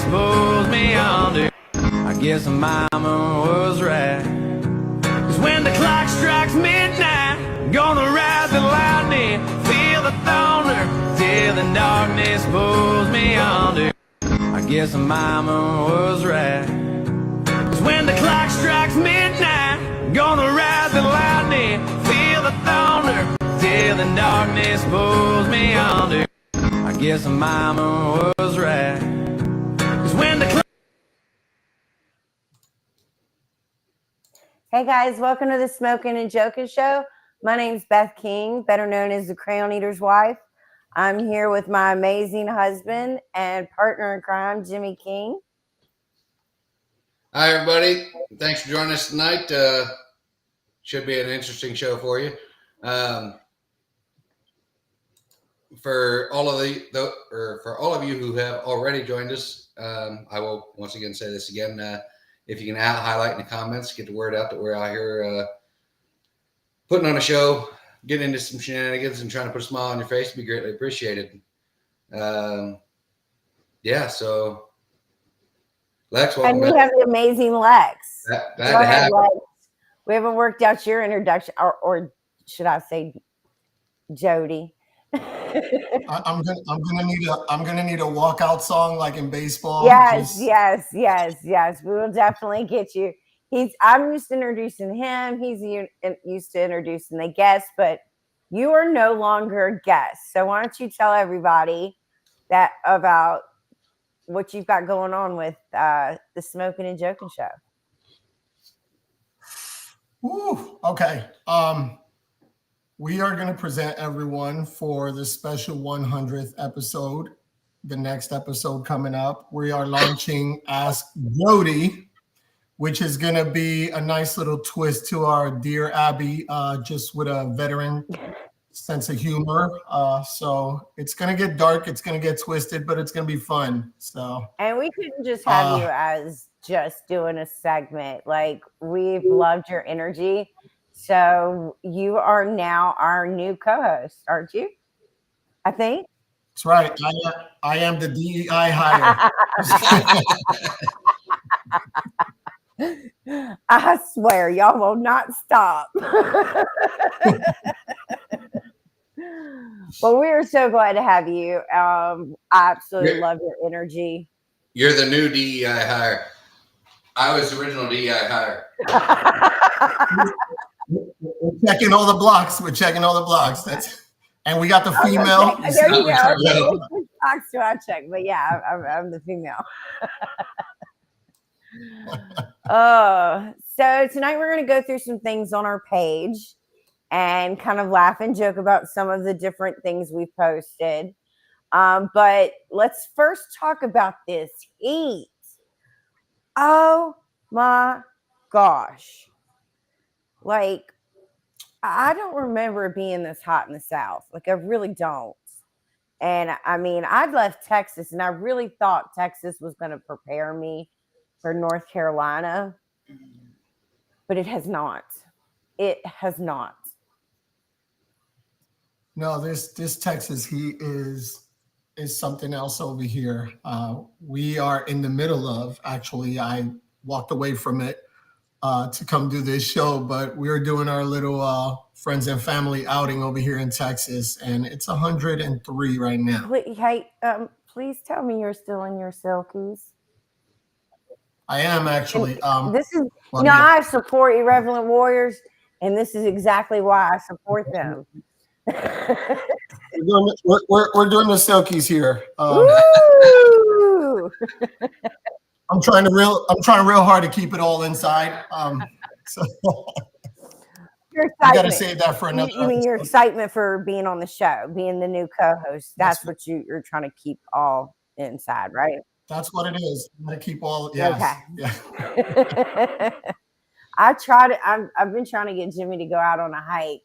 darkness pulls me under. I guess mama was right. 'Cause when the clock strikes midnight, I'm gonna ride the lightning, feel the thunder, till the darkness pulls me under. I guess mama was right. 'Cause when the clock strikes midnight, I'm gonna ride the lightning, feel the thunder, till the darkness pulls me under. I guess mama was right. 'Cause when the clock... Hey guys, welcome to the Smokin Jokin show. My name's Beth King, better known as the Crayon Eater's wife. I'm here with my amazing husband and partner in crime, Jimmy King. Hi, everybody. Thanks for joining us tonight. Should be an interesting show for you. For all of you who have already joined us, I will once again say this again. If you can highlight in the comments, get the word out that we're out here putting on a show, getting into some shenanigans, and trying to put a smile on your face, be greatly appreciated. Yeah, so Lex, welcome. And we have the amazing Lex. Glad to have you. We haven't worked out your introduction, or should I say, Jody? I'm gonna need a walkout song like in baseball. Yes. We will definitely get you. I'm used to introducing him. He's used to introducing the guest, but you are no longer a guest. So why don't you tell everybody that about what you've got going on with the Smokin Jokin show? Ooh, okay. We are going to present everyone for the special 100th episode. The next episode coming up, we are launching Ask Jodi, which is going to be a nice little twist to our Dear Abby, just with a veteran sense of humor. So it's going to get dark, it's going to get twisted, but it's going to be fun. So, and we couldn't just have you as just doing a segment. Like, we've loved your energy. So you are now our new co-host, aren't you? I think. That's right. I am the DEI hire. I swear, y'all will not stop. But we are so glad to have you. I absolutely love your energy. You're the new DEI hire. I was the original DEI hire. We're checking all the blocks. And we got the female. There you go. Box do I check? But yeah, I'm the female. So tonight we're going to go through some things on our page and kind of laugh and joke about some of the different things we've posted. But let's first talk about this heat. Oh my gosh. Like, I don't remember it being this hot in the South. Like, I really don't. And I mean, I'd left Texas and I really thought Texas was going to prepare me for North Carolina, but it has not. It has not. No, this Texas heat is something else over here. We are in the middle of, actually, I walked away from it to come do this show, but we're doing our little friends and family outing over here in Texas, and it's 103 right now. Please tell me you're still in your silkies. I am actually. I support Irreverent Warriors, and this is exactly why I support them. we're doing the silkies here. I'm trying real hard to keep it all inside. So I gotta save that for another. You mean your excitement for being on the show, being the new co-host? That's what you're trying to keep all inside, right? That's what it is. I'm gonna keep all. Yes. Okay. Yeah. I've been trying to get Jimmy to go out on a hike.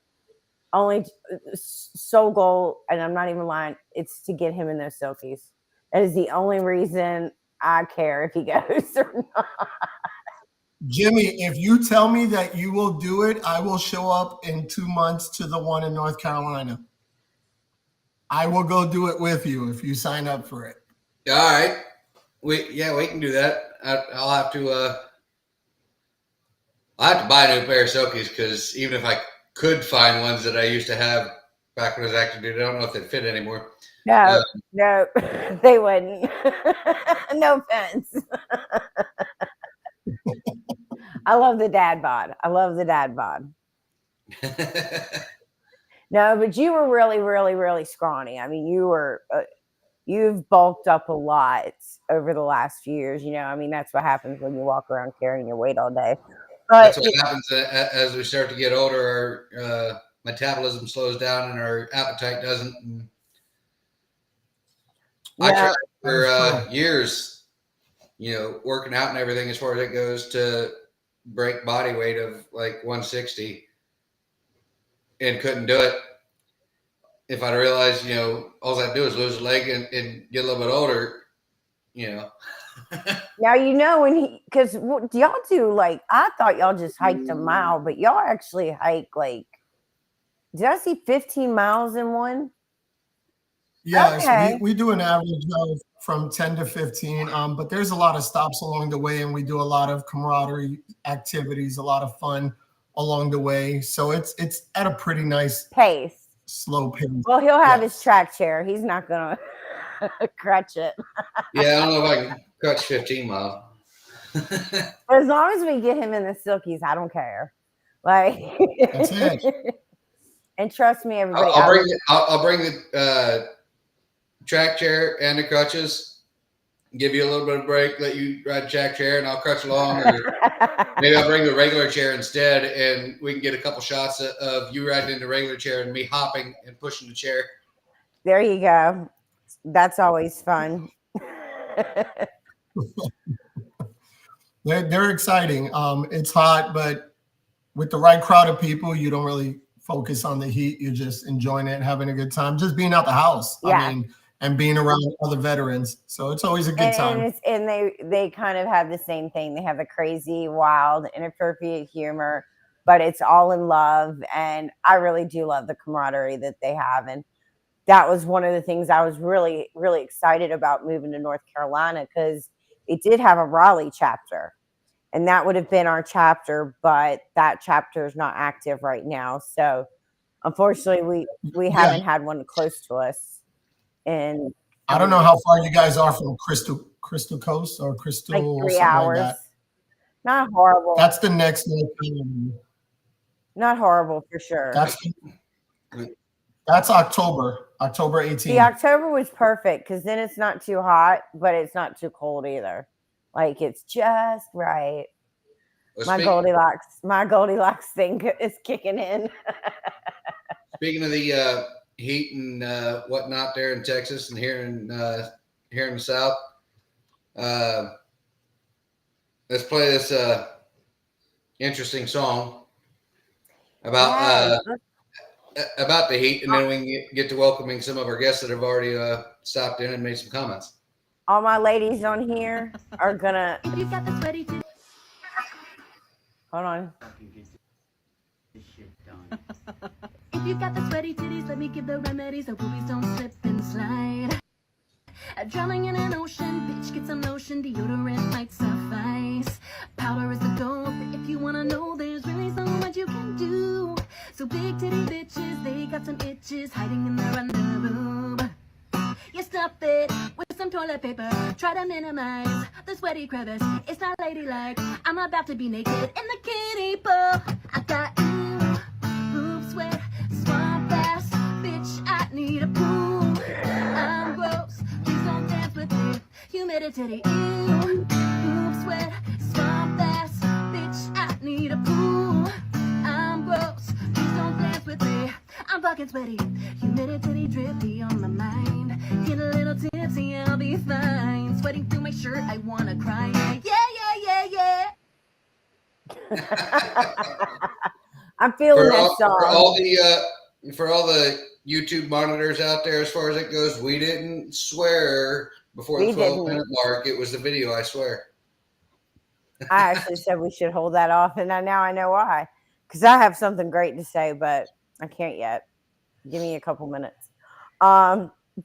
Only sole goal, and I'm not even lying, it's to get him in those silkies. That is the only reason I care if he goes or not. Jimmy, if you tell me that you will do it, I will show up in 2 months to the one in North Carolina. I will go do it with you if you sign up for it. All right. we can do that. I'll have to buy a new pair of Silkies because even if I could find ones that I used to have back when I was active duty, I don't know if they'd fit anymore. No, no, they wouldn't. No offense. I love the dad bod. I love the dad bod. No, but you were really, really, really scrawny. I mean, you've bulked up a lot over the last few years. You know, I mean, that's what happens when you walk around carrying your weight all day. But That's what happens as we start to get older. Our metabolism slows down and our appetite doesn't. And I tried for years, working out and everything as far as it goes to break body weight of like 160 and couldn't do it. If I realized, all I do is lose a leg and get a little bit older, Now because y'all do like I thought y'all just hiked a mile, but y'all actually hike like. Did I see 15 miles in one? Yes, okay. we do an average of from 10 to 15, but there's a lot of stops along the way, and we do a lot of camaraderie activities, a lot of fun along the way. So it's at a pretty nice pace, slow pace. Well, he'll have his track chair. He's not gonna crutch it. Yeah, I don't know if I can crutch 15 miles. As long as we get him in the Silkies, I don't care. Like that's it. And trust me, everybody. I'll bring the track chair and the crutches. Give you a little bit of break. Let you ride the track chair, and I'll crutch along. Or maybe I'll bring the regular chair instead, and we can get a couple shots of you riding in the regular chair and me hopping and pushing the chair. There you go. That's always fun. They're exciting. It's hot, but with the right crowd of people, you don't really focus on the heat. You're just enjoying it, having a good time, just being out the house. Yeah. I mean, and being around other veterans. So it's always a good time. And they kind of have the same thing. They have a crazy, wild, inappropriate humor, but it's all in love. And I really do love the camaraderie that they have. And that was one of the things I was really, really excited about moving to North Carolina, because it did have a Raleigh chapter. And that would have been our chapter, but that chapter is not active right now. So unfortunately, we haven't had one close to us. And I don't know how far you guys are from Crystal Coast or Crystal. Like 3 hours. Like not horrible. That's the next. Not horrible for sure. That's October 18th. The October was perfect because then it's not too hot, but it's not too cold either. Like it's just right. Well, my Goldilocks thing is kicking in. Speaking of the heat and whatnot there in Texas and here in the South, let's play this interesting song about the heat, and then we can get to welcoming some of our guests that have already stopped in and made some comments. All my ladies on here are gonna. Hold on. If you've got the sweaty titties, let me give the remedies so boobies don't slip and slide. Drowning in an ocean, bitch, get some lotion, deodorant might suffice. Powder is the dope, if you wanna know, there's really so much you can do. So big titty bitches, they got some itches hiding in their underboob. You stuff it with some toilet paper, try to minimize the sweaty crevice. It's not ladylike, I'm about to be naked in the kiddie pool. I got boob sweat, swamp ass, bitch, I need a pool. I'm gross, please don't dance with me, humidity, ew. Boob sweat, swamp ass, bitch, I need a pool. I'm gross, please don't dance with me, I'm fucking sweaty, humidity drippy on my mind. Get a little tipsy, I'll be fine. Sweating through my shirt, I wanna cry. Yeah. I'm feeling that song. For all the YouTube monitors out there, as far as it goes, we didn't swear before the 12-minute mark. It was the video, I swear. I actually said we should hold that off, and now I know why. Because I have something great to say, but I can't yet. Give me a couple minutes.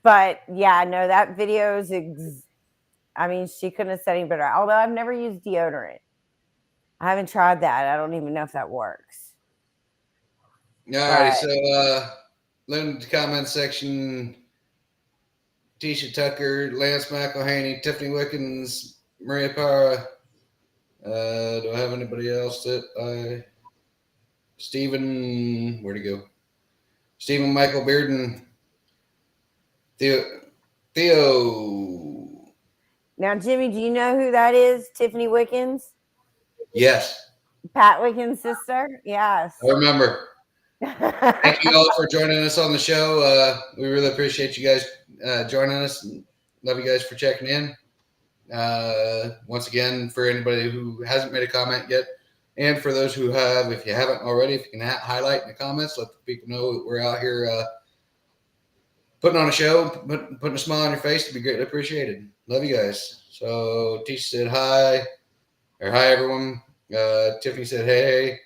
But yeah, no, that video is I mean, she couldn't have said any better. Although I've never used deodorant. I haven't tried that. I don't even know if that works. Alrighty, so limited comment section. Tisha Tucker, Lance McElhaney, Tiffany Wickens, Maria Parra. Do I have anybody else that Stephen, where'd he go? Stephen Michael Bearden, Theo. Now, Jimmy, do you know who that is? Tiffany Wickens? Yes, Pat Wickens' sister? Yes. I remember. Thank you all for joining us on the show. We really appreciate you guys joining us. Love you guys for checking in. Once again, for anybody who hasn't made a comment yet, and for those who have, if you haven't already, if you can highlight in the comments, let the people know that we're out here putting on a show, putting a smile on your face to be greatly appreciated. Love you guys. So Tisha said hi, or hi everyone. Tiffany said hey.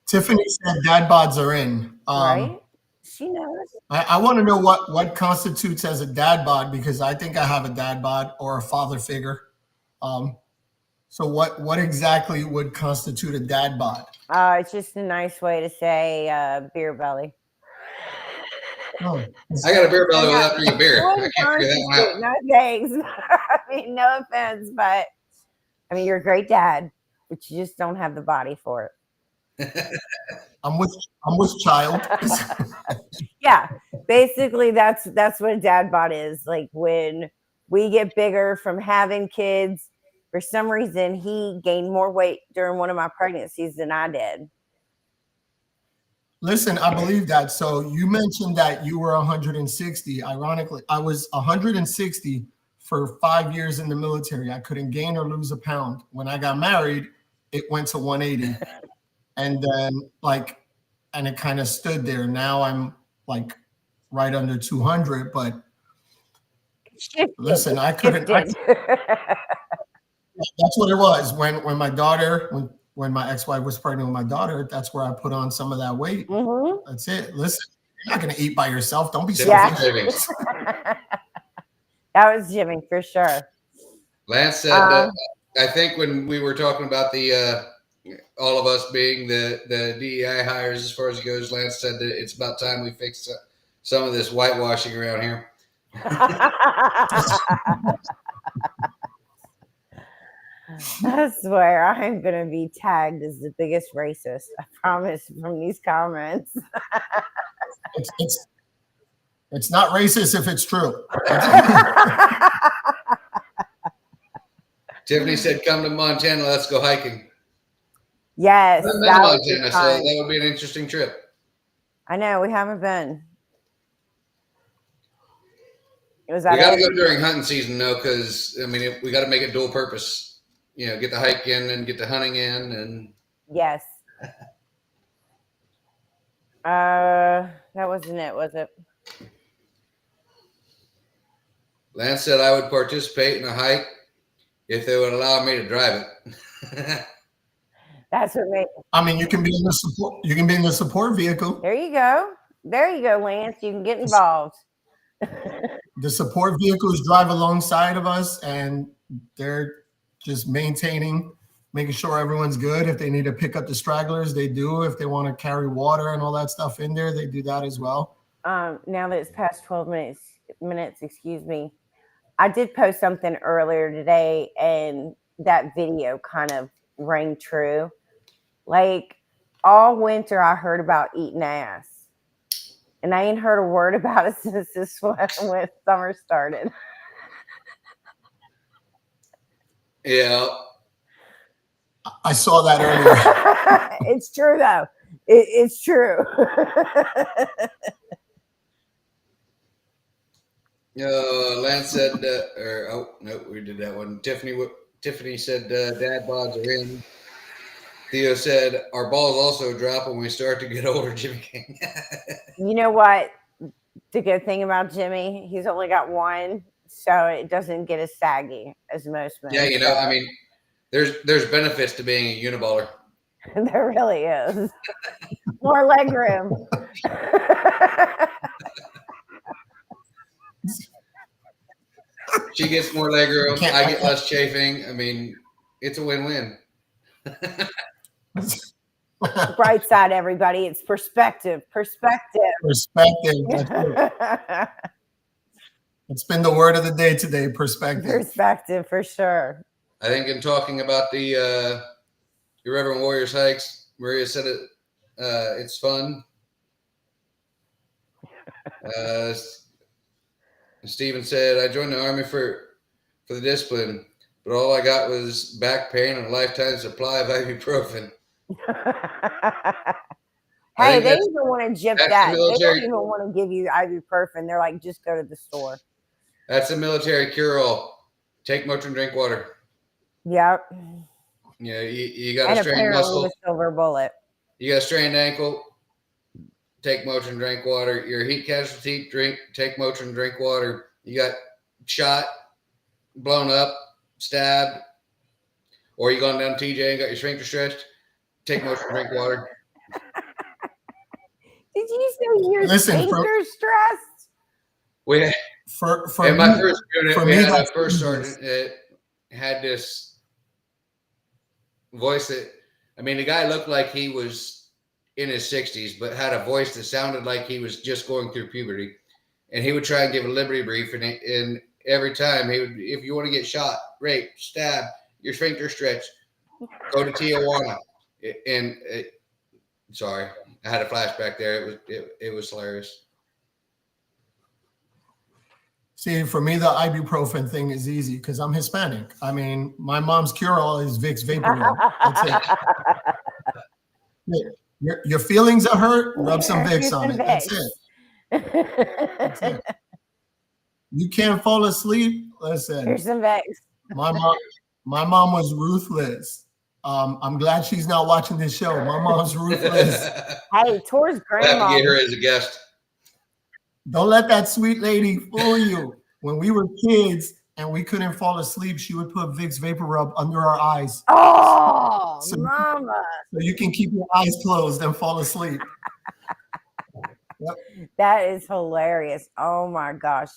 Tiffany said dad bods are in. Right? She knows. I want to know what constitutes as a dad bod, because I think I have a dad bod or a father figure. So what exactly would constitute a dad bod? It's just a nice way to say beer belly. Oh, I got a beer belly without drinking beer. I can't figure that one out. No thanks. I mean, no offense, but I mean, you're a great dad, but you just don't have the body for it. I'm with child. Yeah, basically that's what a dad bod is. Like when we get bigger from having kids, for some reason he gained more weight during one of my pregnancies than I did. Listen, I believe that. So you mentioned that you were 160. Ironically, I was 160 for 5 years in the military. I couldn't gain or lose a pound. When I got married, it went to 180. And then and it kind of stood there. Now I'm like right under 200, but listen, I couldn't. That's what it was. When my daughter, when my ex-wife was pregnant with my daughter, that's where I put on some of that weight. Mm-hmm. That's it. Listen, you're not going to eat by yourself. Don't be Yeah. selfish. That was Jimmy for sure. Lance said, I think when we were talking about the all of us being the DEI hires as far as it goes, Lance said that it's about time we fix some of this whitewashing around here. I swear I'm going to be tagged as the biggest racist. I promise from these comments. It's not racist if it's true. Tiffany said, come to Montana. Let's go hiking. Yes. Montana, so that would be an interesting trip. I know. We haven't been. We got to go during hunting season, though, because, I mean, we got to make it dual purpose. You know, get the hike in and get the hunting in. And yes. That wasn't it, was it? Lance said I would participate in a hike if they would allow me to drive it. That's what made. I mean, you can be in the support. You can be in the support vehicle. There you go. There you go, Lance. You can get involved. The support vehicles drive alongside of us, and they're just making sure everyone's good. If they need to pick up the stragglers, they do. If they want to carry water and all that stuff in there, they do that as well. Now that it's past 12 minutes, excuse me. I did post something earlier today, and that video kind of rang true. Like all winter, I heard about eating ass, and I ain't heard a word about it since this when summer started. Yeah. I saw that earlier. It's true, though. It's true. Lance said, no, we did that one. Tiffany said, dad bods are in. Theo said, our balls also drop when we start to get older, Jimmy King. You know what? The good thing about Jimmy, he's only got one, so it doesn't get as saggy as most men. Yeah, you know, I mean, there's benefits to being a uniballer. There really is. More leg room. She gets more legroom. Can't- I get less chafing. I mean, it's a win-win. Bright side, everybody. It's perspective. Perspective. Perspective. That's it. It's been the word of the day today, perspective. Perspective for sure. I think in talking about the Irreverent Warriors hikes, Maria said it. It's fun. Steven said, I joined the Army for the discipline, but all I got was back pain and a lifetime supply of ibuprofen. Hey, they even want to jip that's that. the They military- don't even want to give you ibuprofen. They're like, just go to the store. That's a military cure-all. Take Motrin, drink water. Yep. You know, you got And a strained apparently muscle. the silver bullet. You got a strained ankle. Take Motrin, drink water. You're a heat casualty. Take Motrin, drink water. You got shot, blown up, stabbed, or you gone down TJ and got your sphincter stretched. Take Motrin, drink water. Did you say your Listen, sphincter stressed? We For in my me- first unit, for we me, had a that's first dangerous. sergeant that had this voice that, I mean, the guy looked like he was in his 60s, but had a voice that sounded like he was just going through puberty. And he would try and give a liberty brief, and every time he would, if you want to get shot, raped, stabbed, your sphincter stretched, go to Tijuana. Sorry, I had a flashback there. It was hilarious. See, for me, the ibuprofen thing is easy because I'm Hispanic. I mean, my mom's cure-all is Vicks Vapor Rub. That's it. Your feelings are hurt, rub some Vicks on it. That's it. That's it. You can't fall asleep. Listen, Here's some Vex. my mom was ruthless. I'm glad she's not watching this show. My mom's ruthless. Hey, Tor's I have to grandma. get her as a guest. Don't let that sweet lady fool you. When we were kids and we couldn't fall asleep, she would put Vicks Vapor Rub under our eyes Oh, So- mama. so you can keep your eyes closed and fall asleep. That is hilarious. Oh my gosh.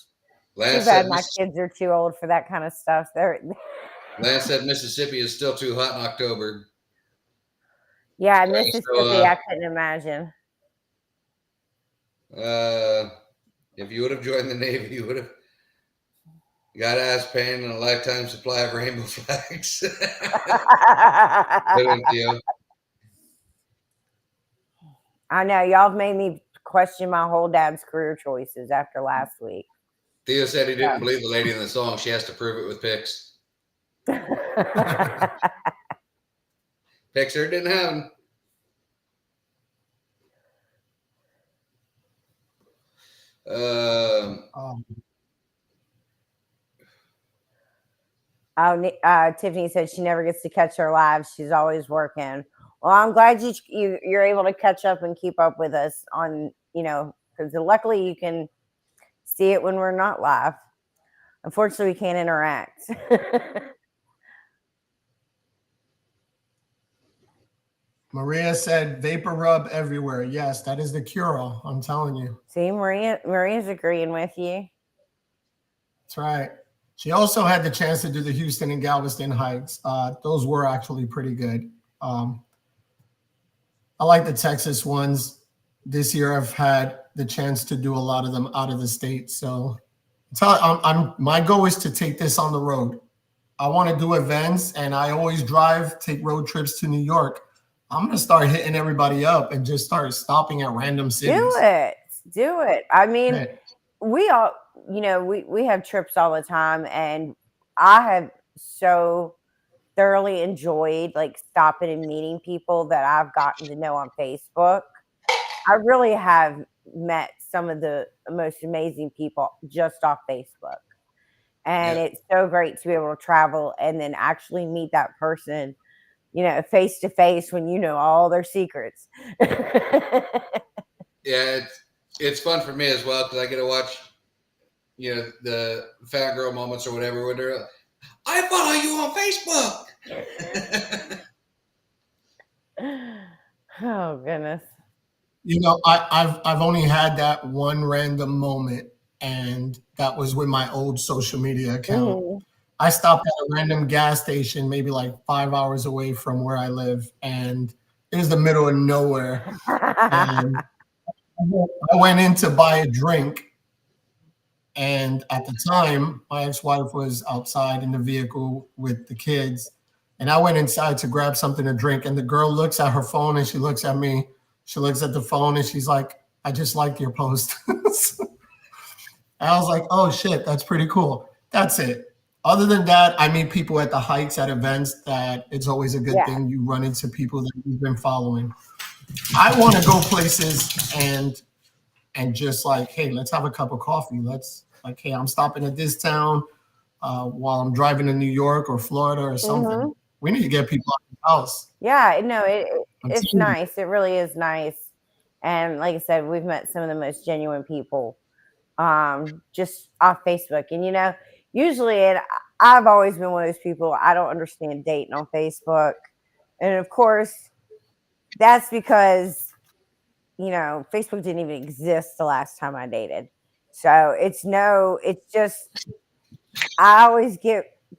Too Lance bad said, my kids are too old for that kind of stuff. Lance said Mississippi is still too hot in October. Yeah, Right, Mississippi, so, I couldn't imagine. If you would have joined the Navy, you would have got ass pain and a lifetime supply of rainbow flags. Good one, Theo. I know y'all have made me question my whole dad's career choices after last week. Theo said he didn't believe the lady in the song. She has to prove it with pics. Picks her didn't have them. Tiffany said she never gets to catch her live. She's always working. Well, I'm glad you're able to catch up and keep up with us on, because luckily you can see it when we're not live. Unfortunately, we can't interact. Maria said vapor rub everywhere. Yes, that is the cure-all. I'm telling you. See, Maria's agreeing with you. That's right. She also had the chance to do the Houston and Galveston hikes. Those were actually pretty good. I like the Texas ones. This year, I've had the chance to do a lot of them out of the state. So, my goal is to take this on the road. I want to do events, and I always take road trips to New York. I'm gonna start hitting everybody up and just start stopping at random cities. Do it. I mean, Right. we all, we have trips all the time, and I have so thoroughly enjoyed like stopping and meeting people that I've gotten to know on Facebook. I really have met some of the most amazing people just off Facebook. And it's so great to be able to travel and then actually meet that person, face to face when you know all their secrets. Yeah, it's fun for me as well because I get to watch, the fat girl moments or whatever. When they're, I follow you on Facebook. Oh goodness. I've only had that one random moment and that was with my old social media account. Mhm. I stopped at a random gas station, maybe like 5 hours away from where I live, and it was the middle of nowhere. And I went in to buy a drink, and at the time, my ex-wife was outside in the vehicle with the kids, and I went inside to grab something to drink, and the girl looks at her phone and she looks at me. She looks at the phone and she's like, "I just liked your post." I was like, "Oh shit, that's pretty cool." That's it. Other than that, I meet people at the hikes, at events, that it's always a good Yeah. thing. You run into people that you've been following. I want to go places and just like, hey, let's have a cup of coffee. Let's like, hey, I'm stopping at this town while I'm driving to New York or Florida or something. Mhm. We need to get people out of the house. Yeah, no, I'm it's telling you. nice. It really is nice. And like I said, we've met some of the most genuine people just off Facebook. And usually I've always been one of those people, I don't understand dating on Facebook. And of course, that's because Facebook didn't even exist the last time I dated. So it's just I always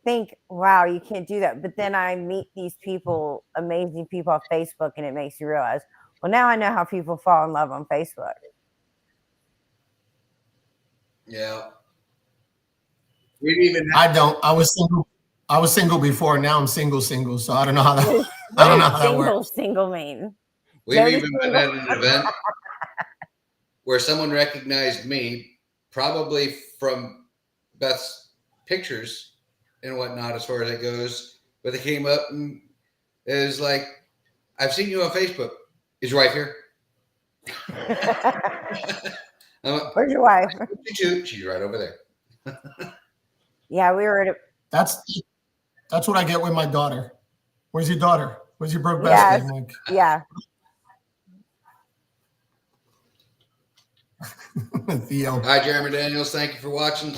think, wow, you can't do that. But then I meet these people, amazing people on Facebook, and it makes you realize, well, now I know how people fall in love on Facebook. Yeah. We didn't even I don't. I was single. I was single before. Now I'm single. So I don't know how that. What I don't know does how that works. single mean? we've Jody even been at an event where someone recognized me, probably from Beth's pictures and whatnot, as far as that goes. But they came up and it was like, "I've seen you on Facebook. Is your wife here?" I'm like, Where's your wife? She's right over there. Yeah, we were at That's what I get with my daughter. Where's your daughter? Where's your broke Yes. bestie? I'm like, yeah. Theo. Hi, Jeremy Daniels. Thank you for watching.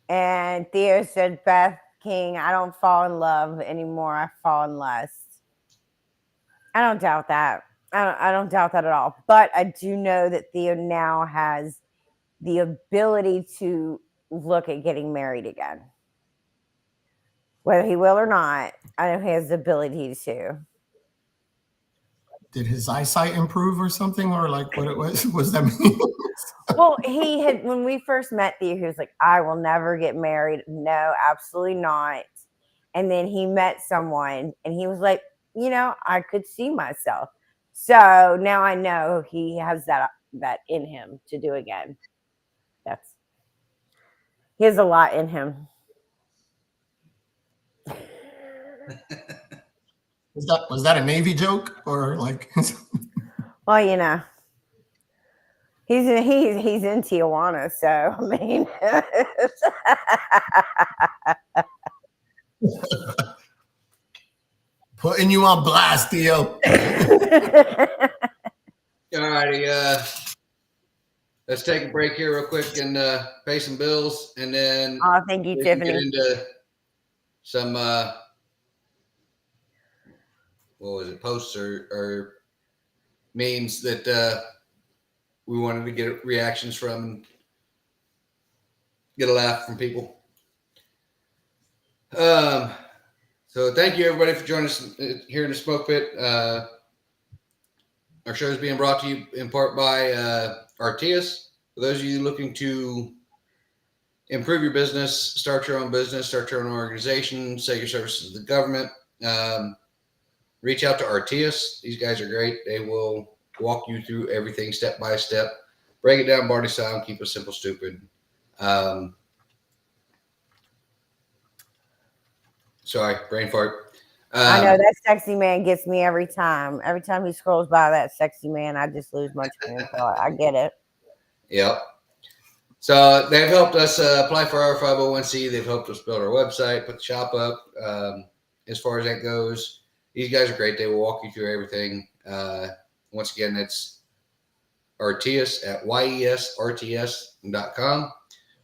And Theo said, Beth King, I don't fall in love anymore. I fall in lust. I don't doubt that. I don't doubt that at all. But I do know that Theo now has the ability to look at getting married again. Whether he will or not, I know he has the ability to. Did his eyesight improve or something, or like what it was? What does that mean? Well, he had, when we first met Theo, he was like, I will never get married. No, absolutely not. And then he met someone and he was like, I could see myself. So now I know he has that in him to do again. He has a lot in him. Was that a Navy joke or like? Well, he's in Tijuana, so I mean, Putting you on blast, Theo. All righty. Let's take a break here real quick and pay some bills, and then oh, thank you, we can get Tiffany. into some what was it, posts or memes that we wanted to get reactions from and get a laugh from people. So thank you everybody for joining us here in the Smoke Pit. Our show is being brought to you in part by Artias. For those of you looking to improve your business, start your own business, start your own organization, sell your services to the government, reach out to Artias. These guys are great. They will walk you through everything step by step. Break it down Barney style and keep it simple, stupid. Sorry, brain fart. I know that sexy man gets me every time. Every time he scrolls by that sexy man, I just lose my train of thought. I get it. Yep. So they've helped us apply for our 501c. They've helped us build our website, put the shop up. As far as that goes, these guys are great. They will walk you through everything. Once again, it's Artias at YESRTS.com.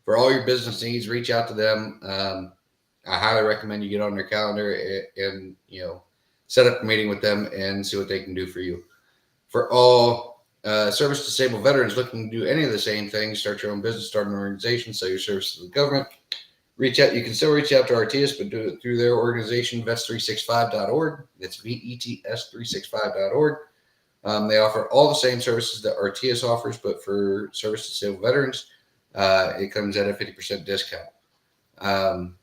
For all your business needs, reach out to them. I highly recommend you get on their calendar and set up a meeting with them and see what they can do for you. For all service disabled veterans looking to do any of the same things, start your own business, start an organization, sell your services to the government, reach out. You can still reach out to RTS, but do it through their organization, vets365.org. That's VETS365.org. They offer all the same services that RTS offers, but for service disabled veterans, it comes at a 50% discount. Go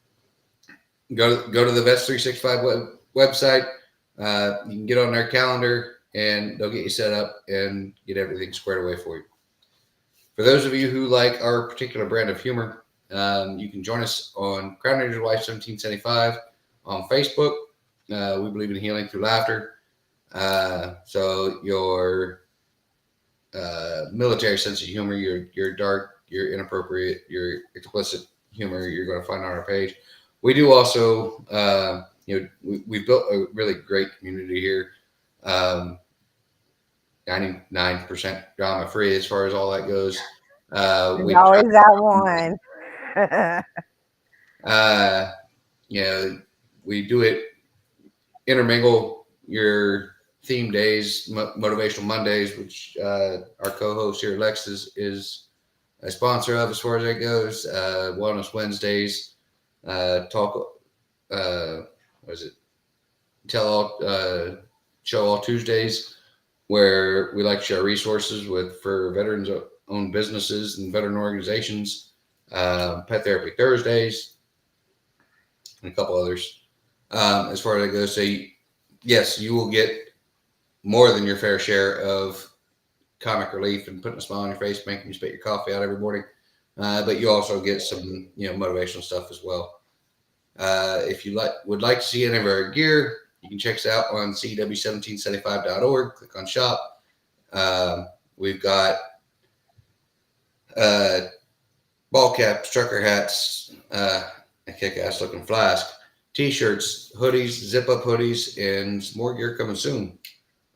to the Vets365 website. You can get on their calendar, and they'll get you set up and get everything squared away for you. For those of you who like our particular brand of humor, you can join us on Crown Ranger Life 1775 on Facebook. We believe in healing through laughter. So your military sense of humor, your dark, your inappropriate, your explicit humor, you're going to find on our page. We do also, we've built a really great community here. 99% drama free as far as all that goes. We always that one. We do it, intermingle your theme days, Motivational Mondays, which our co-host here, Lex, is a sponsor of as far as that goes. Wellness Wednesdays, show all Tuesdays, where we like to share resources for veterans owned businesses and veteran organizations. Pet Therapy Thursdays, and a couple others. As far as that goes, so yes, you will get more than your fair share of comic relief and putting a smile on your face, making you spit your coffee out every morning. But you also get some, motivational stuff as well. If you would like to see any of our gear, you can check us out on CW1775.org. Click on shop. We've got ball caps, trucker hats, a kick-ass looking flask, t-shirts, hoodies, zip-up hoodies, and some more gear coming soon.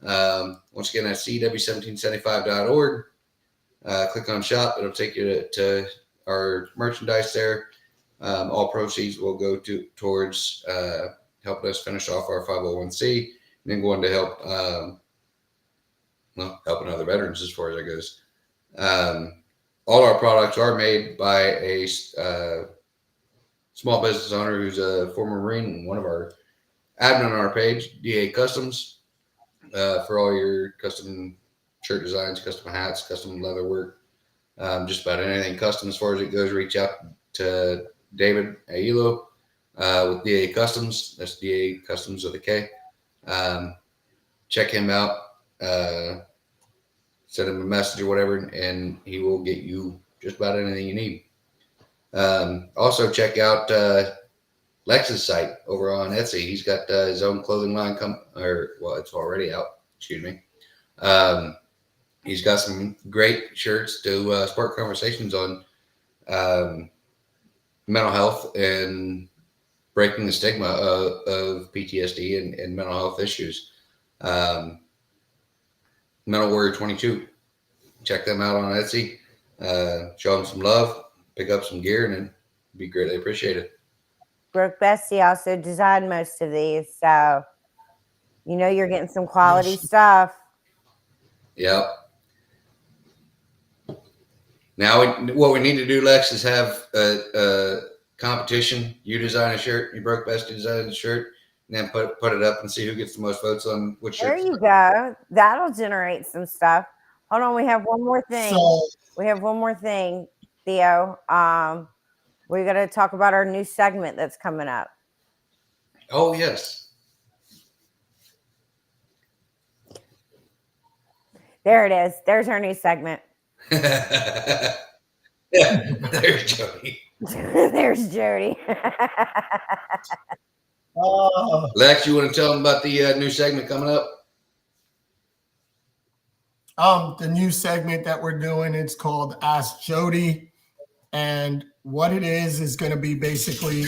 Once again, at CW1775.org. Click on shop. It'll take you to our merchandise there. All proceeds will go towards helping us finish off our 501c, and then going to help helping other veterans as far as that goes. All our products are made by a small business owner who's a former Marine and one of our admin on our page, DA Customs, for all your custom shirt designs, custom hats, custom leather work, just about anything custom as far as it goes. Reach out to David Ailo with DA Customs. That's DA Customs with a K. Check him out. Send him a message or whatever, and he will get you just about anything you need. Also, check out Lex's site over on Etsy. He's got his own clothing line it's already out. Excuse me. He's got some great shirts to spark conversations on mental health and breaking the stigma of PTSD and mental health issues. Mental Warrior 22. Check them out on Etsy. Show them some love. Pick up some gear, and it'd be greatly appreciated. Brooke Bessie also designed most of these, so you're getting some quality stuff. Yep. Now, what we need to do, Lex, is have a competition. You design a shirt. You Brooke Bessie design a shirt. And then put it up and see who gets the most votes on which shirt. There you go. That'll generate some stuff. Hold on, we have one more thing. Theo. We're going to talk about our new segment that's coming up. Oh, yes. There it is. There's our new segment. Yeah, there's Jodi. There's Jodi. Lex, you want to tell them about the new segment coming up? The new segment that we're doing, it's called Ask Jodi. And what it is going to be basically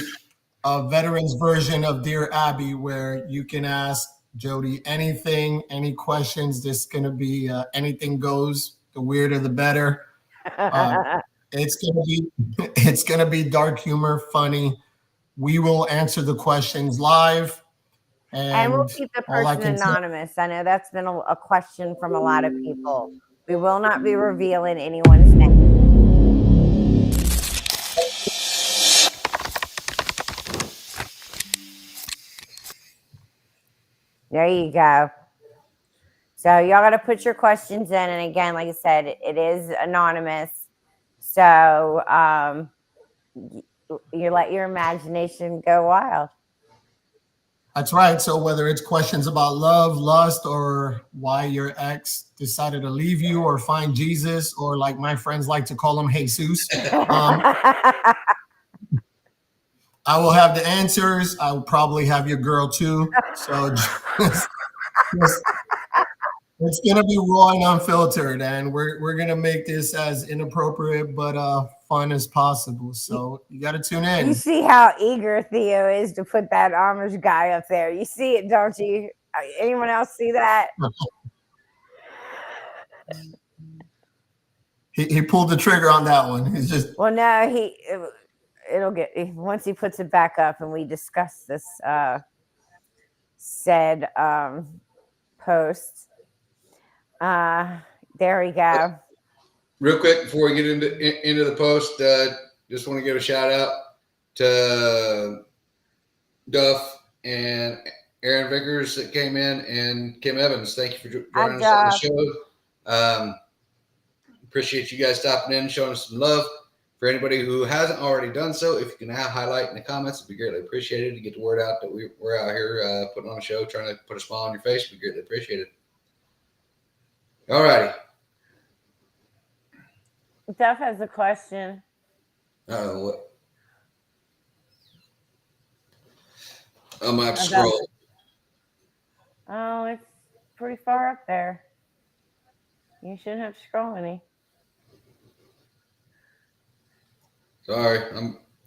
a veteran's version of Dear Abby, where you can ask Jodi anything, any questions. This is going to be anything goes. The weirder, the better. It's going to be dark humor, funny. We will answer the questions live. And we'll keep the person anonymous. I know that's been a question from a lot of people. We will not be revealing anyone's name. There you go. So y'all got to put your questions in, and again, like I said, it is anonymous. So you let your imagination go wild. That's right. So whether it's questions about love, lust, or why your ex decided to leave you or find Jesus, or like my friends like to call him Jesus, I will have the answers. I will probably have your girl too. So just, it's gonna be raw and unfiltered, and we're gonna make this as inappropriate but fun as possible. So you got to tune in. You see how eager Theo is to put that Amish guy up there. You see it, don't you? Anyone else see that? He pulled the trigger on that one. He's just Well, no, it'll get once he puts it back up and we discuss this said post. There we go. Real quick before we get into the post, just want to give a shout out to Duff and Aaron Vickers that came in, and Kim Evans. Thank you for joining us on the show. Appreciate you guys stopping in, showing us some love. For anybody who hasn't already done so, if you can highlight in the comments, it'd be greatly appreciated to get the word out that we're out here putting on a show, trying to put a smile on your face. It'd be greatly appreciated. All righty. Duff has a question. What? I might scroll. Oh, it's pretty far up there. You shouldn't have to scroll any. Sorry,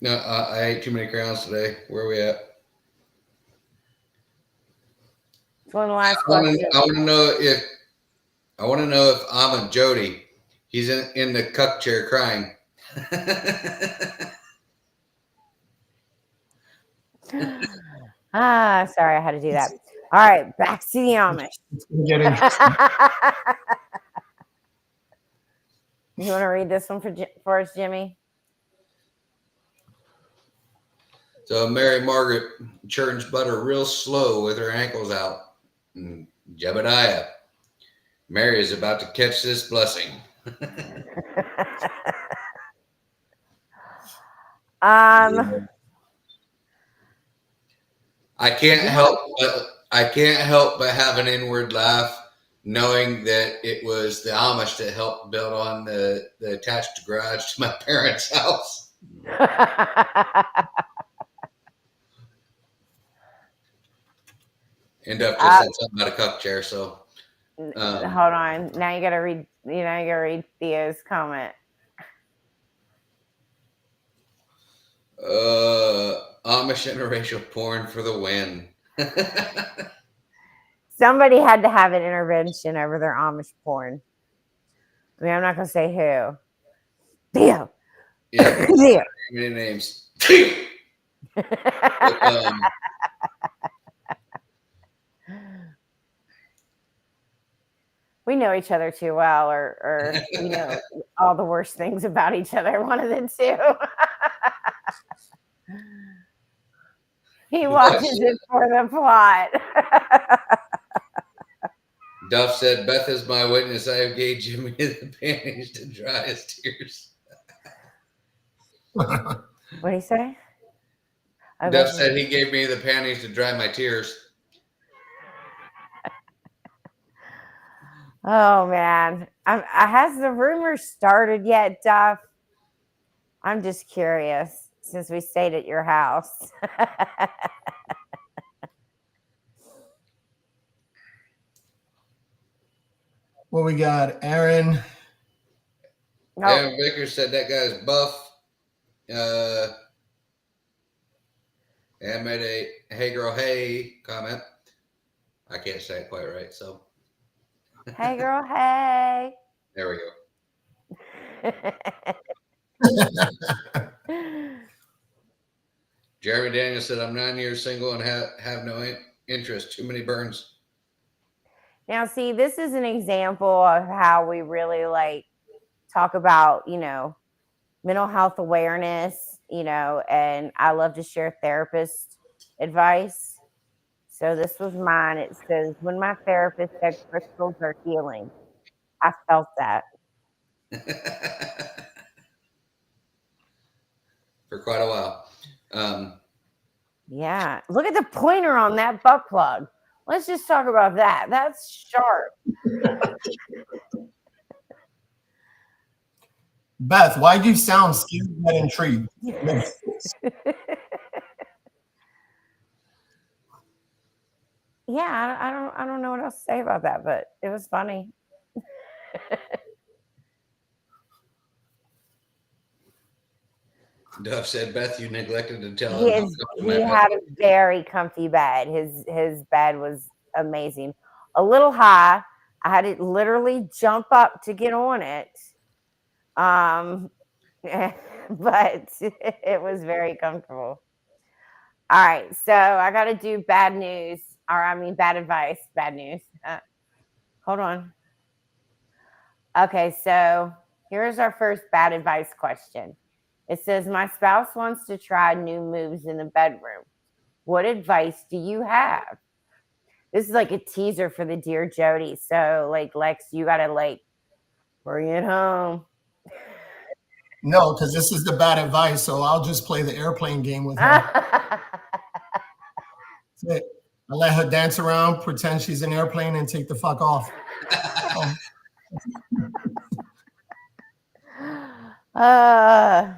I ate too many crowns today. Where are we at? It's one of the last questions. I want to know if I'm a Jodi. He's in the cuck chair crying. Sorry, I had to do that. All right, back to the Amish. You want to read this one for us, Jimmy? So Mary Margaret churns butter real slow with her ankles out. And Jebediah, Mary is about to catch this blessing. I can't help but have an inward laugh, knowing that it was the Amish that helped build on the attached garage to my parents' house. And Duff just said something about a cup chair, so hold on. Now you gotta read Theo's comment. Amish interracial porn for the win. Somebody had to have an intervention over their Amish porn. I mean, I'm not gonna say who. Theo. Yeah. Theo. Many names. We know each other too well, or we know all the worst things about each other. One of the two. He watches it for the plot. Duff said, "Beth is my witness. I have gave Jimmy the panties to dry his tears." What did he say? Duff said he gave me the panties to dry my tears. Oh man, has the rumor started yet, Duff? I'm just curious since we stayed at your house. Well, we got Aaron. Aaron Vickers said that guy's buff. And made a "Hey girl, hey" comment. I can't say it quite right, so. Hey girl, hey. There we go. Jeremy Daniels said, "I'm 9 years single and have no interest. Too many burns." Now, see, this is an example of how we really like talk about, mental health awareness, and I love to share therapist advice. So this was mine. It says, when my therapist said crystals are healing, I felt that. For quite a while. Yeah. Look at the pointer on that butt plug. Let's just talk about that. That's sharp. Beth, why do you sound scared but intrigued? Yeah, I don't know what else to say about that, but it was funny. Duff said, Beth, you neglected to tell him how He comfortable my he bed had was. a very comfy bed. His bed was amazing. A little high. I had to literally jump up to get on it. Um, but it was very comfortable. All right, so I got to do bad news, or I mean, bad advice, bad news. Hold on. Okay, so here's our first bad advice question. It says, my spouse wants to try new moves in the bedroom. What advice do you have? This is like a teaser for the Dear Jodi. So, like, Lex, you got to like bring it home. No, because this is the bad advice. So I'll just play the airplane game with her. That's it. I let her dance around, pretend she's an airplane, and take the fuck off. Oh,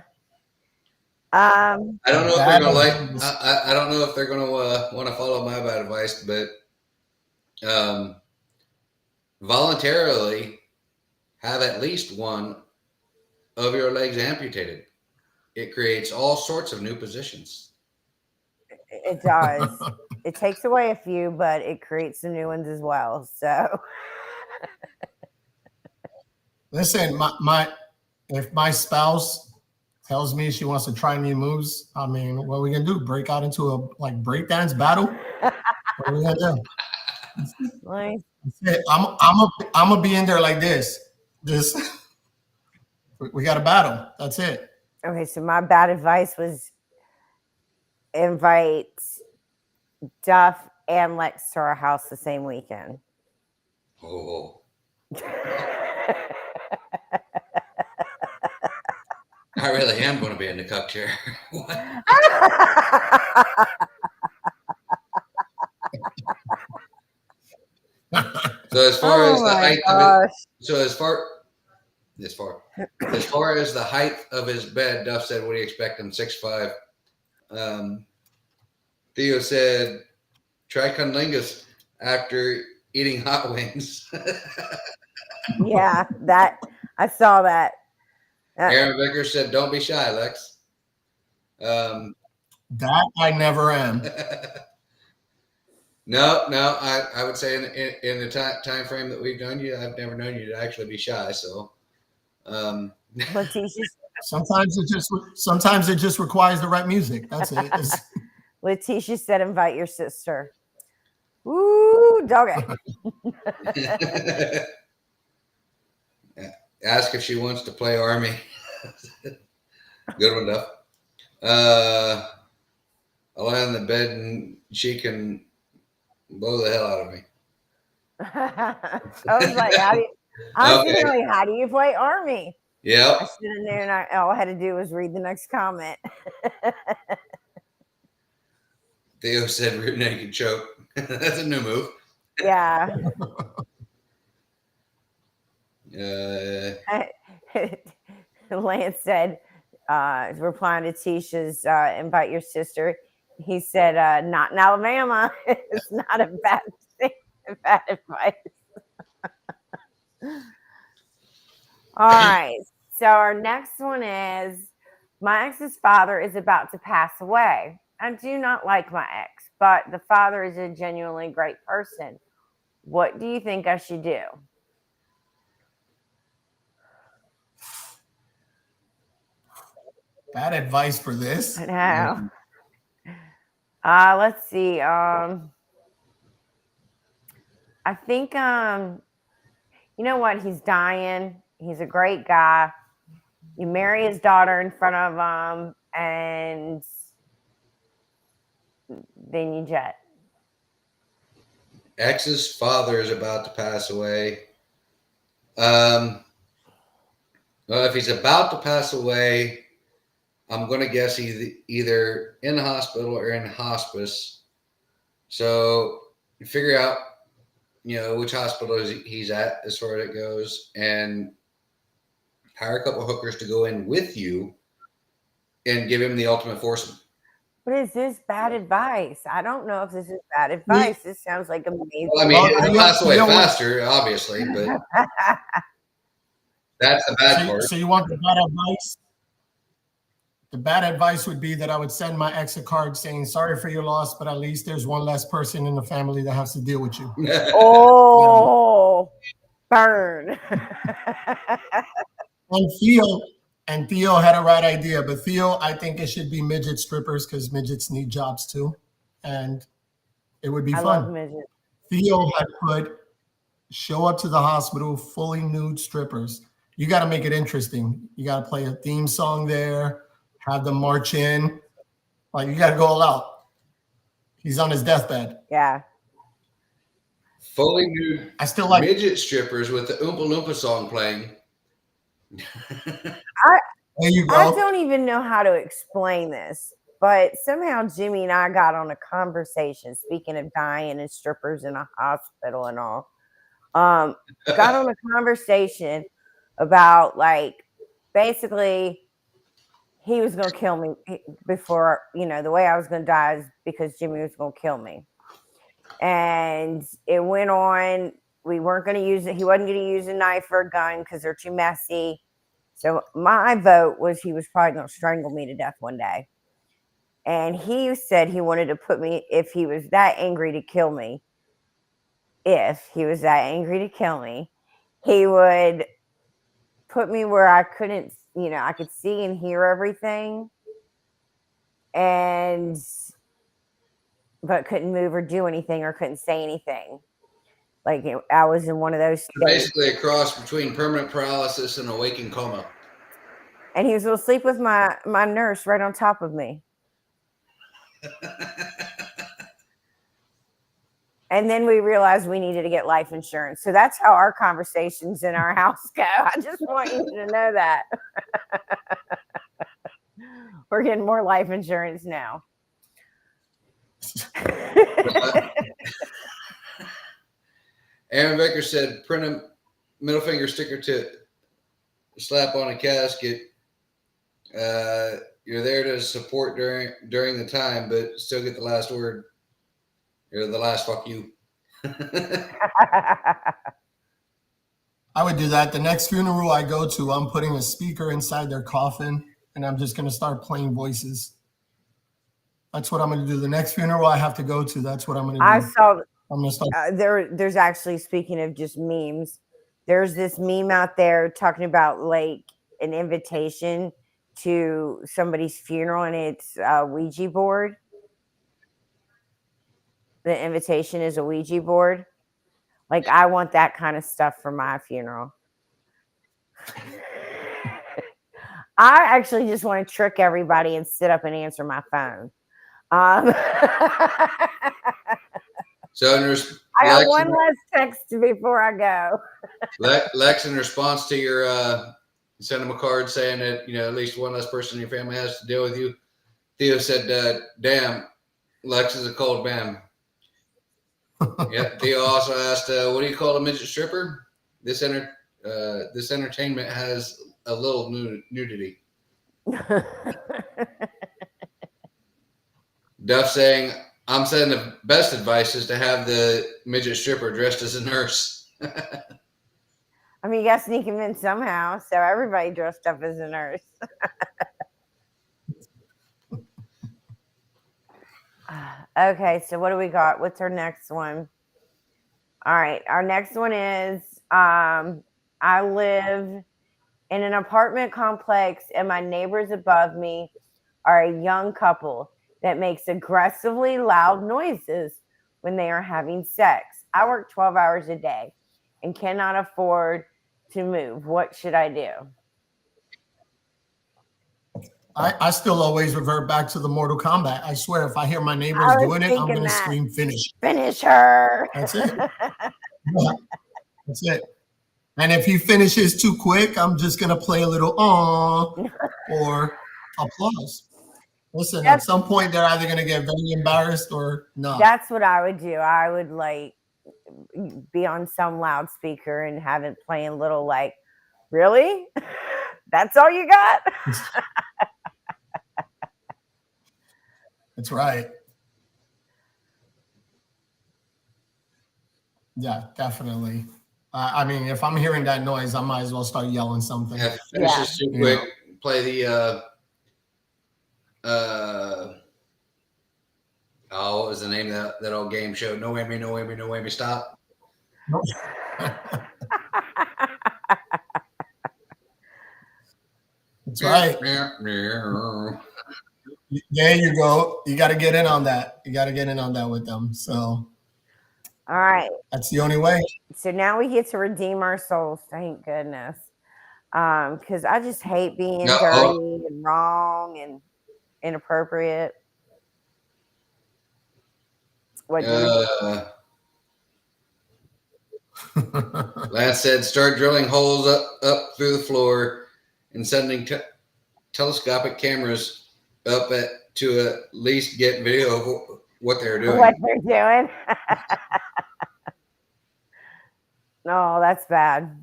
I don't know if they're bad gonna like. advice. I don't know if they're gonna want to follow my bad advice, but voluntarily have at least one of your legs amputated. It creates all sorts of new positions. It does. It takes away a few, but it creates some new ones as well. So, Listen, if my spouse tells me she wants to try new moves, I mean, what are we gonna do? Break out into a like breakdance battle? What are we gonna do? like, I'm gonna be in there like this. Just we got a battle. That's it. okay, so my bad advice was invite Duff and Lex to our house the same weekend. Oh, I really am going to be in the cup chair. So as far as the height of it, so as far as the height of his bed, Duff said, "What do you expect him? 6'5". Theo said, "Try cunnilingus after eating hot wings." Yeah, that I saw that. Aaron Vickers said, "Don't be shy, Lex." That I never am. No, I would say in the time frame that we've known you, I've never known you to actually be shy. So, Letitia, Sometimes it just requires the right music. That's it. Letitia said, invite your sister. Ooh, doggy. Ask if she wants to play Army. Good one, Duff. I'll lay on the bed and she can blow the hell out of me. I was like, how do you play Army? Yep. I stood in there and all I had to do was read the next comment. Theo said rear naked choke. That's a new move. Yeah. Lance said, replying to Tisha's invite your sister, he said, not in Alabama. It's not a bad thing, bad advice. All right. So our next one is, my ex's father is about to pass away. I do not like my ex, but the father is a genuinely great person. What do you think I should do? Bad advice for this. I know. Let's see. I I think you know what? He's dying. He's a great guy. You marry his daughter in front of him, and then you jet. X's father is about to pass away. Well, if he's about to pass away, I'm going to guess he's either in the hospital or in hospice. So you figure out, which hospital he's at as far as it goes, and hire a couple hookers to go in with you and give him the ultimate foursome. But is this bad advice? I don't know if this is bad advice. This sounds like amazing. Well, I mean, he'll pass away faster, obviously, but that's the bad part. So you want the bad advice? The bad advice would be that I would send my ex a card saying, sorry for your loss, but at least there's one less person in the family that has to deal with you. Oh, burn. And Theo had a right idea, but Theo, I think it should be midget strippers because midgets need jobs too. And it would be I fun. love midgets. Theo had put, show up to the hospital, fully nude strippers. You got to make it interesting. You got to play a theme song there, have them march in. Like, you got to go all out. He's on his deathbed. Yeah. Fully nude I still like midget strippers with the Oompa Loompa song playing. There you go. I don't even know how to explain this, but somehow Jimmy and I got on a conversation, speaking of dying and strippers in a hospital and all, got on a conversation about, like, basically he was going to kill me before, the way I was going to die is because Jimmy was going to kill me. And it went on. We weren't going to use it. He wasn't going to use a knife or a gun because they're too messy. So my vote was he was probably going to strangle me to death one day. And he said he wanted to put me, if he was that angry to kill me, he would put me where I couldn't, I could see and hear everything, but couldn't move or do anything or couldn't say anything. Like, I was in one of those states. Basically a cross between permanent paralysis and a waking coma. And he was going to sleep with my nurse right on top of me. And then we realized we needed to get life insurance. So that's how our conversations in our house go. I just want you to know that. We're getting more life insurance now. Aaron Becker said, print a middle finger sticker to slap on a casket. You're there to support during the time, but still get the last word. You're the last fuck you. I would do that. The next funeral I go to, I'm putting a speaker inside their coffin, and I'm just going to start playing voices. That's what I'm going to do. The next funeral I have to go to, that's what I'm going to do. I saw I'm going to start. There's actually, speaking of just memes, there's this meme out there talking about, like, an invitation to somebody's funeral, and it's a Ouija board. The invitation is a Ouija board. Like, I want that kind of stuff for my funeral. I actually just want to trick everybody and sit up and answer my phone. So I got one less text before I go. Lex, in response to your send them a card saying that at least one less person in your family has to deal with you, Theo said, "Damn, Lex is a cold man." Yeah. Theo also asked, "What do you call a midget stripper?" This entertainment has a little nudity. Duff saying, I'm saying the best advice is to have the midget stripper dressed as a nurse. I mean, you got to sneak him in somehow. So everybody dressed up as a nurse. Okay, so what do we got? What's our next one? All right, our next one is I live in an apartment complex, and my neighbors above me are a young couple that makes aggressively loud noises when they are having sex. I work 12 hours a day and cannot afford to move. What should I do? I still always revert back to the Mortal Kombat. I swear, if I hear my neighbors I was doing it, I'm thinking gonna that. scream finish. Finish her. That's it. Yeah, that's it. And if he finishes too quick, I'm just gonna play a little or applause. Listen, at some point they're either gonna get very embarrassed or not. That's what I would do. I would like be on some loudspeaker and have it playing little like, really? That's all you got? That's right. Yeah, definitely. I mean, if I'm hearing that noise, I might as well start yelling something. If it finishes too quick, play the what was the name of that old game show? No whammy, no whammy, no whammy, stop. That's right. There you go. You got to get in on that. You got to get in on that with them. So, all right. That's the only way. So now we get to redeem our souls. Thank goodness. Because I just hate being dirty and wrong and inappropriate. What Lance said, start drilling holes up through the floor and sending telescopic cameras up to at least get video of what they're doing. What they're doing. No, that's bad.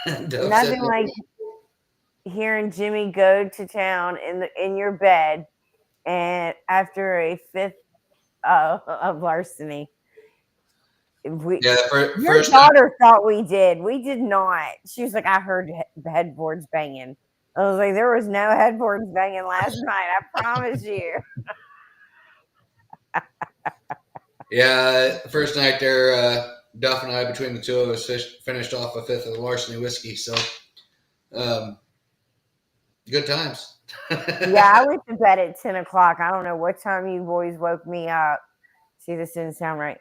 Nothing like hearing Jimmy go to town in your bed and after a fifth of larceny. Your daughter thought we did. We did not. She was like, I heard headboards banging. I was like, there was no headboards banging last night. I promise you. Yeah, first night there, Duff and I, between the two of us, finished off a fifth of the larceny whiskey. So, good times. Yeah, I went to bed at 10 o'clock. I don't know what time you boys woke me up. See, this didn't sound right.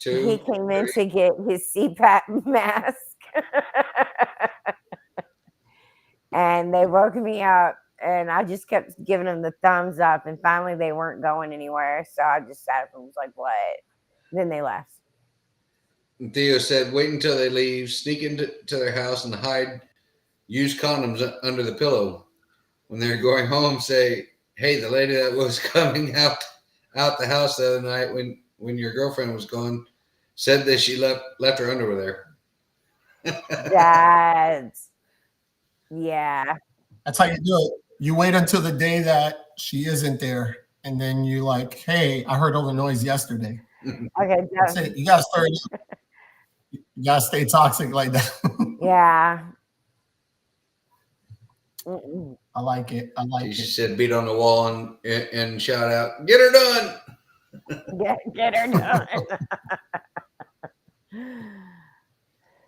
He came in to get his CPAP mask. And they woke me up, and I just kept giving them the thumbs up. And finally, they weren't going anywhere. So I just sat up and was like, what? Then they left. And Theo said, wait until they leave, sneak into their house and hide used condoms under the pillow. When they're going home, say, hey, the lady that was coming out the house the other night when your girlfriend was gone said that she left her underwear there. Yeah. That's how you do it. You wait until the day that she isn't there, and then you like, hey, I heard all the noise yesterday. Okay, that's it. You gotta start. You gotta stay toxic like that. Yeah. I like it. She said, beat on the wall and shout out, get her done. Get her done.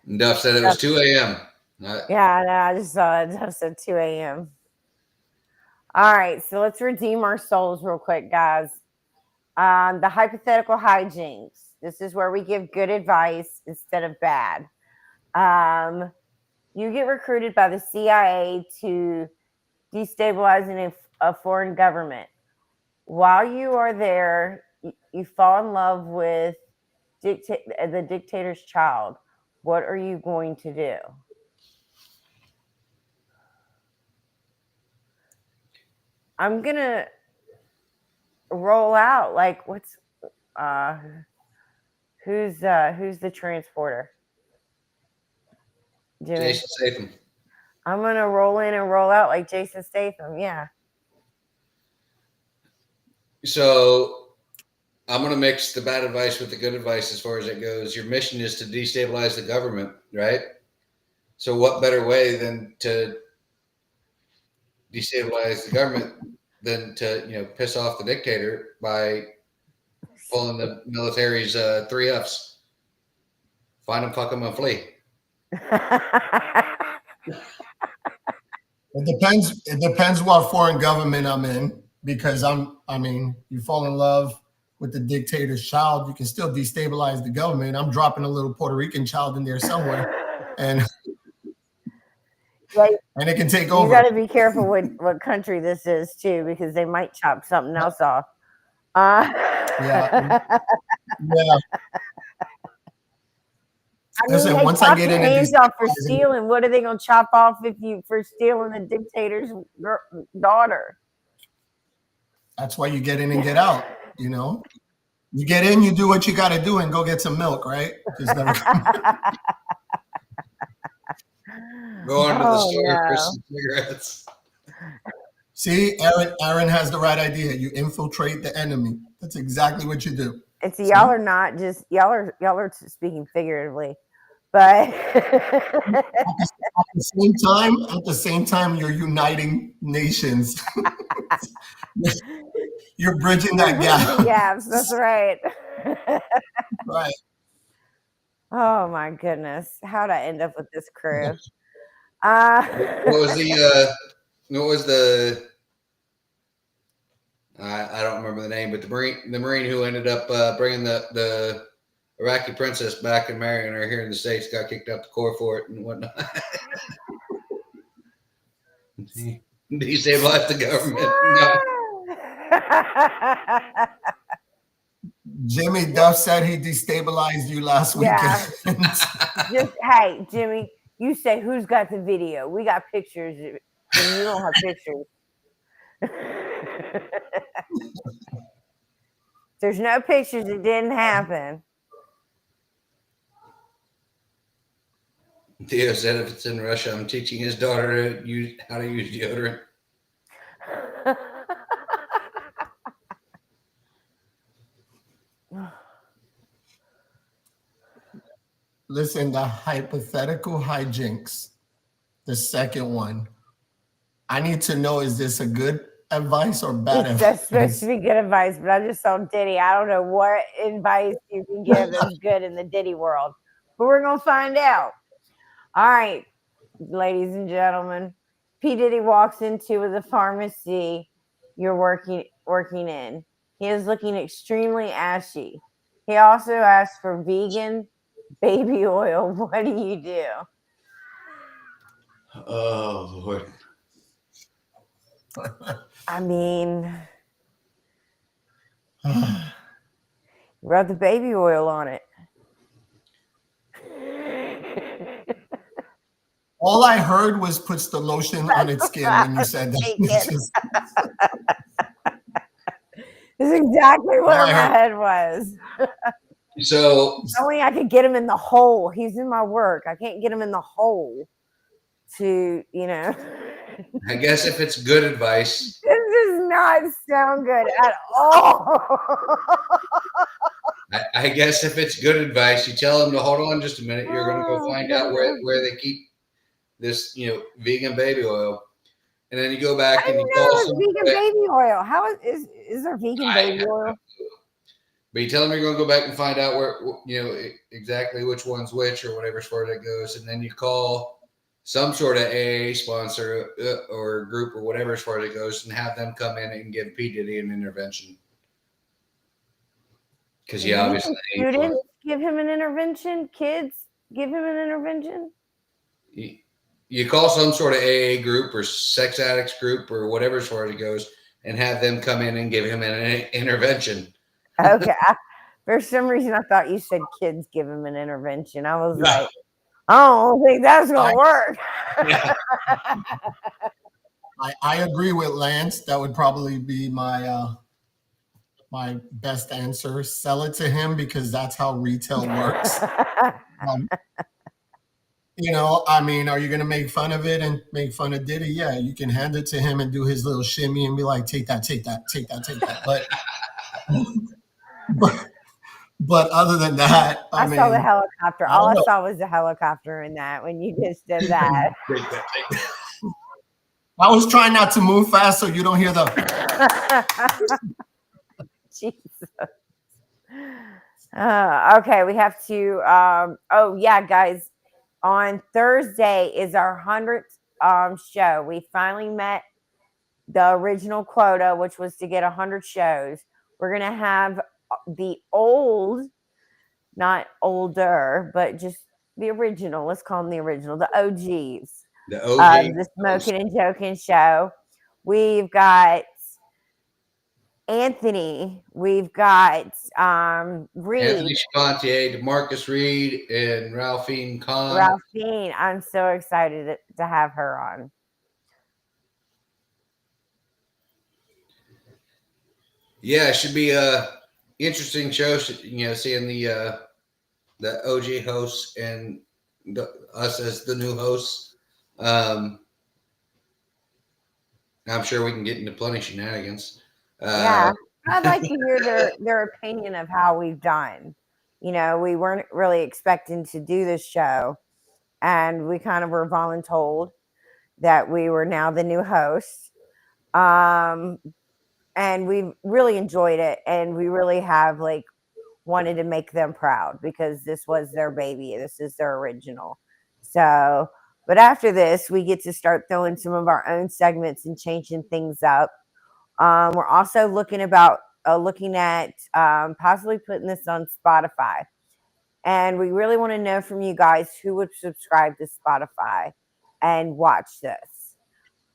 And Duff said it was 2 a.m. Yeah, no, I just saw it. Duff said 2 a.m. All right, so let's redeem our souls real quick, guys. The hypothetical hijinks. This is where we give good advice instead of bad. You get recruited by the CIA to destabilize a foreign government. While you are there, you fall in love with the dictator's child. What are you going to do? I'm gonna roll out. Like, what's who's the transporter? Jimmy? Jason Statham. I'm gonna roll in and roll out like Jason Statham. Yeah. So I'm gonna mix the bad advice with the good advice as far as it goes. Your mission is to destabilize the government, right? So what better way than to destabilize the government than to piss off the dictator by pulling the military's 3 Fs. Find them, fuck them, and flee. It depends what foreign government I'm in, because you fall in love with the dictator's child, you can still destabilize the government. I'm dropping a little Puerto Rican child in there somewhere, and Like, and it can take you over. got to be careful what country this is too, because they might chop something else off. Yeah. I mean, Listen, they once I chop get your into hands off for destabilizing, stealing. What are they gonna chop off for stealing the dictator's daughter? that's why you get in and get out. You know, you get in, you do what you got to do, and go get some milk, right? Just never come back. Go on to the Oh, store for no. some cigarettes. See, Aaron has the right idea. You infiltrate the enemy. That's exactly what you do. And so y'all are not just y'all are speaking figuratively, but At the same time, you're uniting nations. You're bridging that gap. gaps. That's right. Right. Oh my goodness, how'd I end up with this crew? What was the I don't remember the name, but the Marine who ended up bringing the Iraqi princess back and marrying her here in the States got kicked out the Corps for it and whatnot. Destabilized the government. No. Jimmy Duff said he destabilized you last Yeah. weekend. Just hey, Jimmy, you say who's got the video? We got pictures, and you don't have pictures. There's no pictures. It didn't happen. Theo said if it's in Russia, I'm teaching his daughter how to use deodorant. Listen, the hypothetical hijinks, the second one. I need to know, is this a good advice or bad It's advice? supposed to be good advice, but I just saw Diddy. I don't know what advice you can give that's good in the Diddy world, but we're gonna find out. All right, ladies and gentlemen, P. Diddy walks into the pharmacy you're working in. He is looking extremely ashy. He also asks for vegan baby oil. What do you do? Oh Lord. I mean, rub the baby oil on it. All I heard was puts the lotion on its skin when you said that. This is exactly where I my heard. head was. So Only I could get him in the hole. He's in my work. I can't get him in the hole to, I guess if it's good advice, This does not sound good at all. I guess if it's good advice, you tell them to hold on just a minute. You're going to go find out where they keep this, vegan baby oil, and then you go back I and didn't you know call there some. was vegan baby oil. How is there vegan baby oil? But you tell them you're going to go back and find out where exactly which one's which or whatever as far as it goes, and then you call some sort of AA sponsor or group or whatever as far as it goes, and have them come in and give P. Diddy an intervention. Because obviously Students give him an intervention. Kids give him an intervention. You call some sort of AA group or sex addicts group or whatever as far as it goes, and have them come in and give him an intervention. Okay. For some reason, I thought you said kids give him an intervention. I was like, I don't think that's gonna work. Yeah. I agree with Lance. That would probably be my my best answer. Sell it to him because that's how retail works. I mean, are you going to make fun of it and make fun of Diddy? Yeah, you can hand it to him and do his little shimmy and be like, take that, take that, take that, take that. But other than that, I mean, saw the helicopter. All I saw was the helicopter in that when you just did that. I was trying not to move fast so you don't hear the. Jesus. Okay, we have to. Oh yeah, guys. On Thursday is our 100th show. We finally met the original quota, which was to get 100 shows. We're gonna have the old, not older, but just the original. Let's call them the original, the OGs The of OG. the Smokin and Jokin show. We've got Anthony. We've got Reed. Anthony Spontier, DeMarcus Reed, and Ralphine Kahn. Ralphine. I'm so excited to have her on. Yeah, it should be a interesting show. Seeing the OG hosts and us as the new hosts. I'm sure we can get into plenty of shenanigans. Yeah, I'd like to hear their opinion of how we've done. We weren't really expecting to do this show, and we kind of were voluntold that we were now the new hosts. And we really enjoyed it, and we really have wanted to make them proud because this was their baby. This is their original. So, but after this, we get to start throwing some of our own segments and changing things up. We're also looking at possibly putting this on Spotify. And we really want to know from you guys who would subscribe to Spotify and watch this.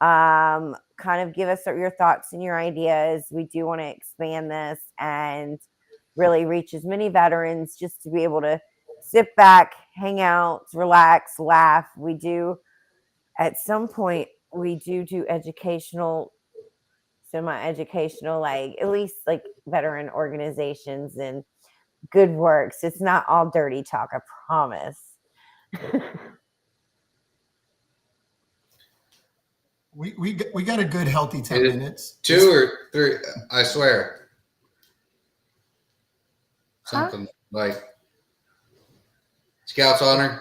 Kind of give us your thoughts and your ideas. We do want to expand this and really reach as many veterans just to be able to sit back, hang out, relax, laugh. We do, at some point, we do educational, semi-educational, at least veteran organizations and good works. It's not all dirty talk, I promise. We got a good healthy 10 minutes. 2 or 3, I swear. Something like Scout's honor.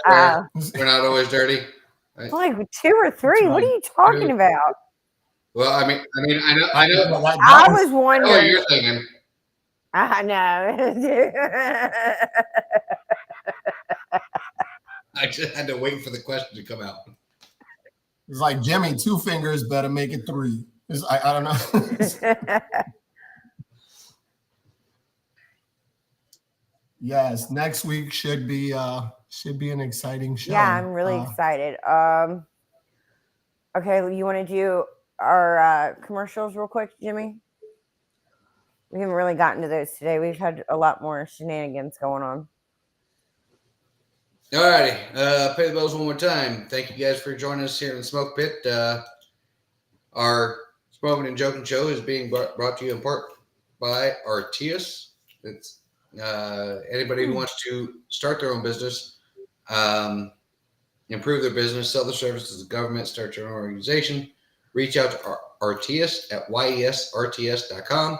I swear we're not always dirty. 2 or 3. What are you talking about? Well, I mean, I know. I was wondering. What you're thinking. I know. I just had to wait for the question to come out. It's like Jimmy, 2 fingers better make it 3. I don't know. Yes, next week should be an exciting show. Yeah, I'm really excited. Okay, you want to do our commercials real quick, Jimmy? We haven't really gotten to those today. We've had a lot more shenanigans going on. All righty. Pay the bills one more time. Thank you guys for joining us here in the Smoke Pit. Our Smokin Jokin show is being brought to you in part by Artias. It's anybody who wants to start their own business, improve their business, sell their services to the government, start your own organization, reach out to Artias at yesrts.com.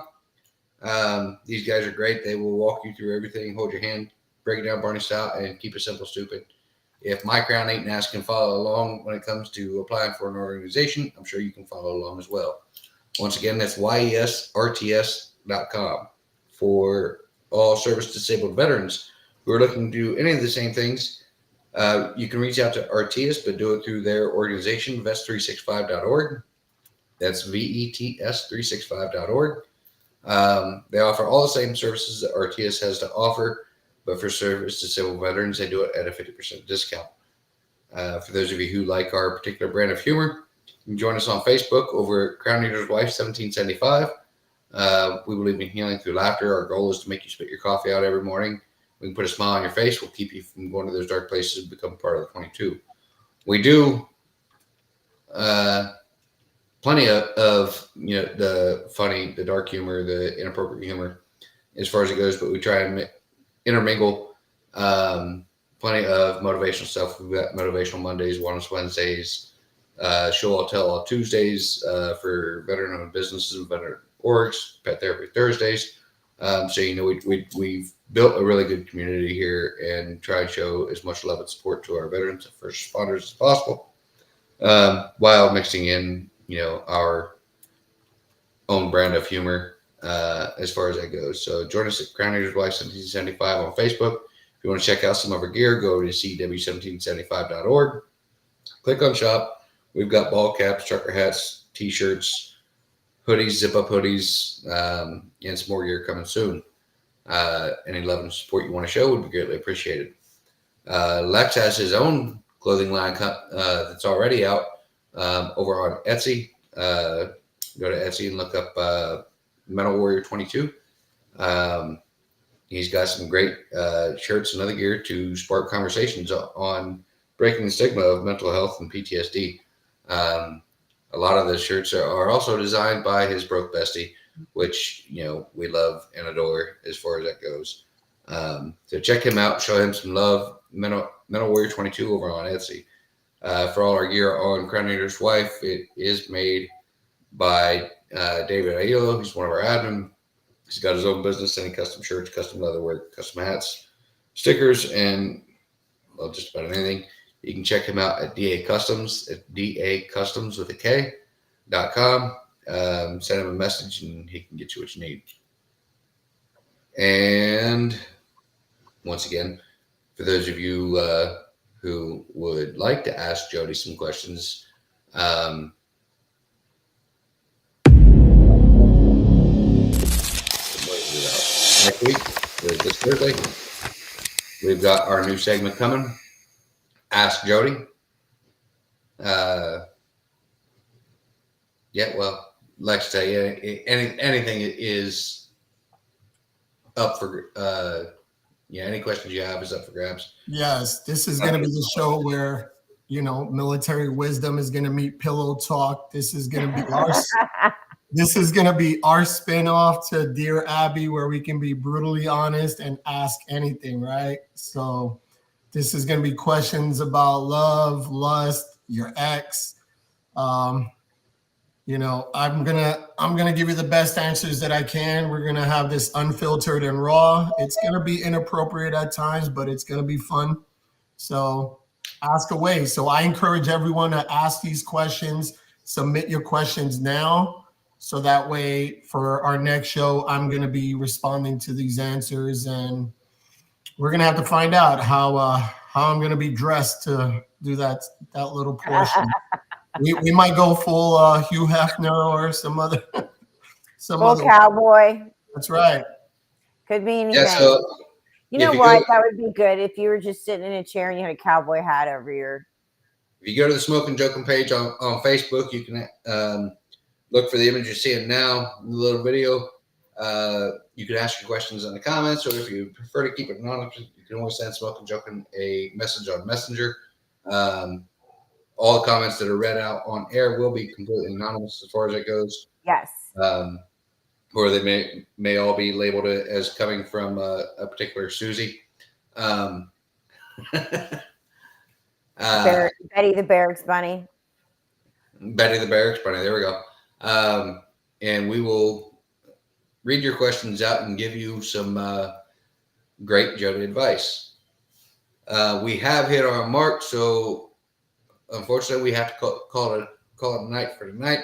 These guys are great. They will walk you through everything, hold your hand, break it down Barney style, and keep it simple, stupid. If my crown ain't asked can follow along when it comes to applying for an organization, I'm sure you can follow along as well. Once again, that's yesrts.com for all service disabled veterans who are looking to do any of the same things. You can reach out to Artias, but do it through their organization, vets365.org. That's VETS365.org. They offer all the same services that Artias has to offer, but for service disabled veterans, they do it at a 50% discount. For those of you who like our particular brand of humor, you can join us on Facebook over at Crown Eater's Wife 1775. We believe in healing through laughter. Our goal is to make you spit your coffee out every morning. We can put a smile on your face. We'll keep you from going to those dark places and become part of the 22. We do plenty of the funny, the dark humor, the inappropriate humor as far as it goes, but we try and intermingle plenty of motivational stuff. We've got Motivational Mondays, Wellness Wednesdays, Show All Tell All Tuesdays for veteran-owned businesses and veteran orgs, Pet Therapy Thursdays. So we've built a really good community here and try and show as much love and support to our veterans and first responders as possible, while mixing in our own brand of humor as far as that goes. So join us at Crown Eater's Wife 1775 on Facebook. If you want to check out some of our gear, go to cw1775.org. Click on shop. We've got ball caps, trucker hats, t-shirts, hoodies, zip-up hoodies, and some more gear coming soon. Any love and support you want to show would be greatly appreciated. Lex has his own clothing line that's already out over on Etsy. Go to Etsy and look up Metal Warrior 22. He's got some great shirts and other gear to spark conversations on breaking the stigma of mental health and PTSD. A lot of the shirts are also designed by his broke bestie, which, we love and adore as far as that goes. So check him out, show him some love. Metal Warrior 22 over on Etsy. For all our gear on Crown Eater's Wife, it is made by David Aiello. He's one of our admin. He's got his own business, selling custom shirts, custom leatherwork, custom hats, stickers, and just about anything. You can check him out at DA Customs, at DA Customs with a K.com. Send him a message and he can get you what you need. And once again, for those of you who would like to ask Jodi some questions, next week, this Thursday, we've got our new segment coming, Ask Jodi. Like I say, anything is up for, any questions you have is up for grabs. Yes, this is going to be the show where, military wisdom is going to meet pillow talk. This is going to be our spinoff to Dear Abby, where we can be brutally honest and ask anything, right? So this is going to be questions about love, lust, your ex. I'm gonna give you the best answers that I can. We're gonna have this unfiltered and raw. It's gonna be inappropriate at times, but it's gonna be fun. So ask away. So I encourage everyone to ask these questions. Submit your questions now, so that way for our next show, I'm gonna be responding to these answers, and we're gonna have to find out how I'm gonna be dressed to do that little portion. We might go full Hugh Hefner or some other cowboy. That's right. Could be anything. Yeah, so you know what? That would be good if you were just sitting in a chair and you had a cowboy hat over your. If you go to the Smokin Jokin page on Facebook, you can look for the image you're seeing now in the little video. You can ask your questions in the comments, or if you prefer to keep it anonymous, you can always send Smokin Jokin a message on Messenger. All the comments that are read out on air will be completely anonymous as far as it goes. Yes. Or they may all be labeled as coming from a particular Susie. Betty the Barracks Bunny. Betty the Barracks Bunny. There we go. And we will read your questions out and give you some great Jodi advice. We have hit our mark, so unfortunately, we have to call it a night for tonight.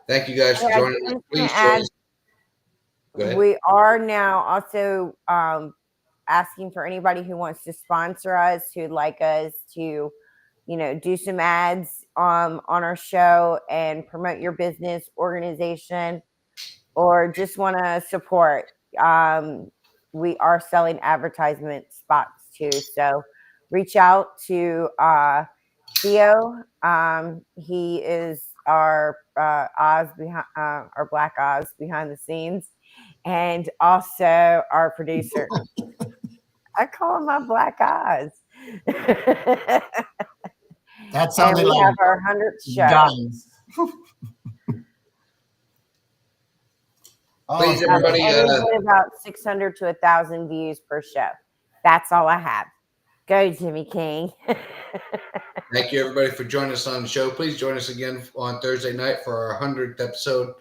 Thank you guys for joining us. Please join us. Go ahead. We are now also asking for anybody who wants to sponsor us, who'd like us to, do some ads on our show and promote your business, organization, or just want to support. We are selling advertisement spots too. So reach out to Theo. He is our Oz behind our Black Oz behind the scenes, and also our producer. I call him my Black Oz. That sounded like have our 100th show. Please, everybody. About 600 to 1,000 views per show. That's all I have. Go, Jimmy King. Thank you, everybody, for joining us on the show. Please join us again on Thursday night for our 100th episode.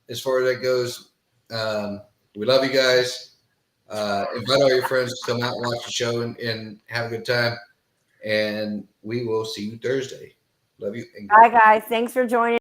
As far as that goes, we love you guys. Invite all your friends to come out and watch the show and have a good time. And we will see you Thursday. Love you. Bye, guys. Thanks for joining.